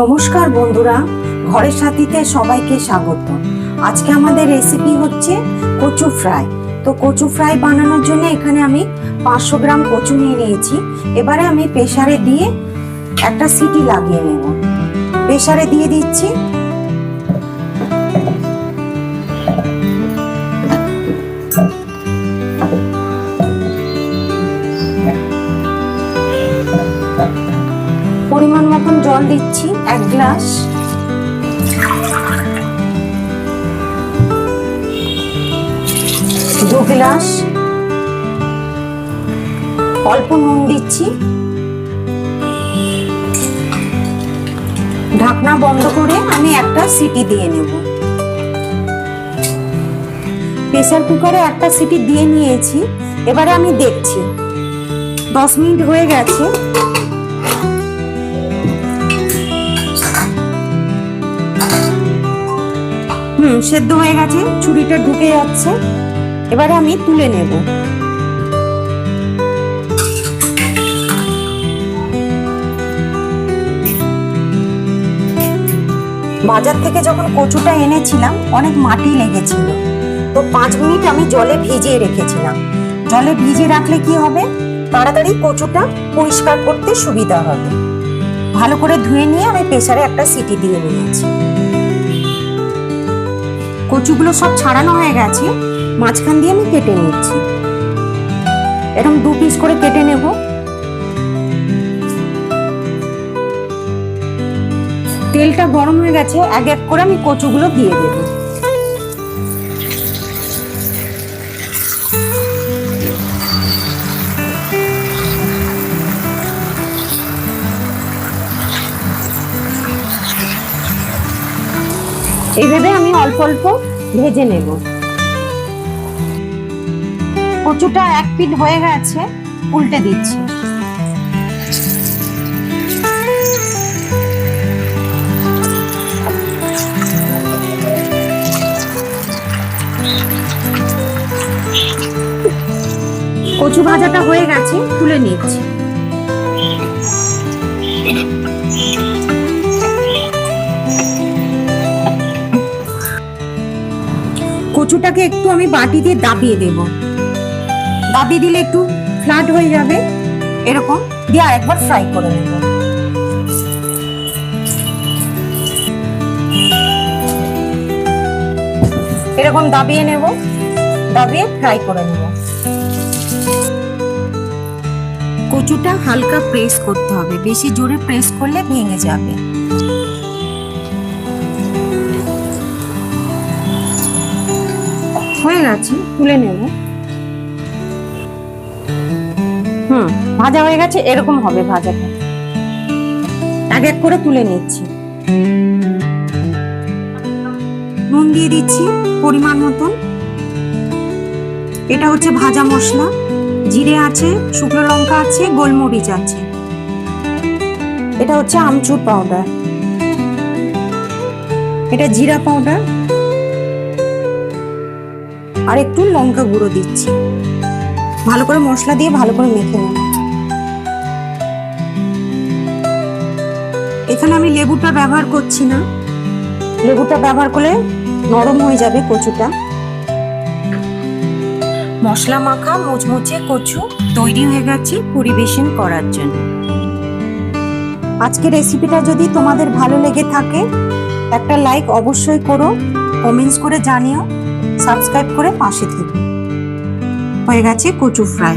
নমস্কার বন্ধুরা, ঘরের সাথীতে সবাইকে স্বাগত। আজকে আমাদের রেসিপি হচ্ছে কচু ফ্রাই। তো কচু ফ্রাই বানানোর জন্য এখানে আমি 500 গ্রাম কচু নিয়ে নিয়েছি। এবারে আমি প্রেসারে দিয়ে একটা সিটি লাগিয়ে নেব। প্রেসারে দিয়ে দিচ্ছি। পরিমাণ মতন জল দিচ্ছি, 1 গ্লাস। দু গ্লাস। অল্প নুন দিচ্ছি। ঢাকনা বন্ধ করে আমি একটা সিটি দিয়ে নেব। প্রেসার কুকারে একটা সিটি দিয়ে নিয়েছি। এবারে আমি দেখছি 10 মিনিট হয়ে গেছে। সেদ্ধ হয়ে গেছে, ছুরিটা ঢুকে যাচ্ছে। এবারে আমি তুলে নেব। বাজার থেকে যখন কচুটা এনেছিলাম অনেক মাটি লেগেছিল, তো 5 মিনিট আমি জলে ভিজিয়ে রেখেছিলাম। জলে ভিজিয়ে রাখলে কি হবে, তাড়াতাড়ি কচুটা পরিষ্কার করতে সুবিধা হবে। ভালো করে ধুয়ে নিয়ে আমি প্রেসারে একটা সিটি দিয়ে নিয়েছি। কচুগুলো সব ছাড়ানো হয়ে গেছে। মাঝখান দিয়ে আমি কেটে নিচ্ছি। এরকম 2 পিস করে কেটে নেব। তেলটা গরম হয়ে গেছে, এক এক করে আমি কচুগুলো দিয়ে দেব। এইভাবে আমি অল্প অল্প ভেজে নেব। কচুটা 1 পিঠ হয়ে গেছে, উল্টে দিচ্ছি। কচু ভাজাটা হয়ে গেছে, তুলে নিচ্ছি। কচুটাকে একটু আমি বাটি দিয়ে দাবিয়ে দেব। দাবিয়ে দিলে একটু ফ্ল্যাট হয়ে যাবে। এরকম দিয়ে আরেকবার ফ্রাই করে নেব। এরকম দাবিয়ে নেব, দাবিয়ে ফ্রাই করে নেব। কচুটা হালকা প্রেস করতে হবে, বেশি জোরে প্রেস করলে ভেঙে যাবে। হয়ে গেছে, তুলে নেব। ভাজা হয়ে গেছে, এরকম হবে ভাজাটা। এক এক করে তুলে নিচ্ছি। নুন দিয়ে দিচ্ছি পরিমাণ মতন। এটা হচ্ছে ভাজা মশলা। জিরে আছে, শুকনো লঙ্কা আছে, গোলমরিচ আছে। এটা হচ্ছে আমচুর পাউডার। এটা জিরা পাউডার। আর একটু লঙ্কা গুঁড়ো দিচ্ছি। ভালো করে মশলা দিয়ে ভালো করে মেখে নেব। এখানে আমি লেবুটা ব্যবহার করছি না। লেবুটা ব্যবহার করলে নরম হয়ে যাবে কচুটা। মশলা মাখা মুচমুচে কচু তৈরি হয়ে গেছে পরিবেশন করার জন্য। আজকের রেসিপিটা যদি তোমাদের ভালো লেগে থাকে, একটা লাইক অবশ্যই করো, কমেন্টস করে জানিও, সাবস্ক্রাইব করে পাশে থেকো। হয়ে গেছে কচু ফ্রাই।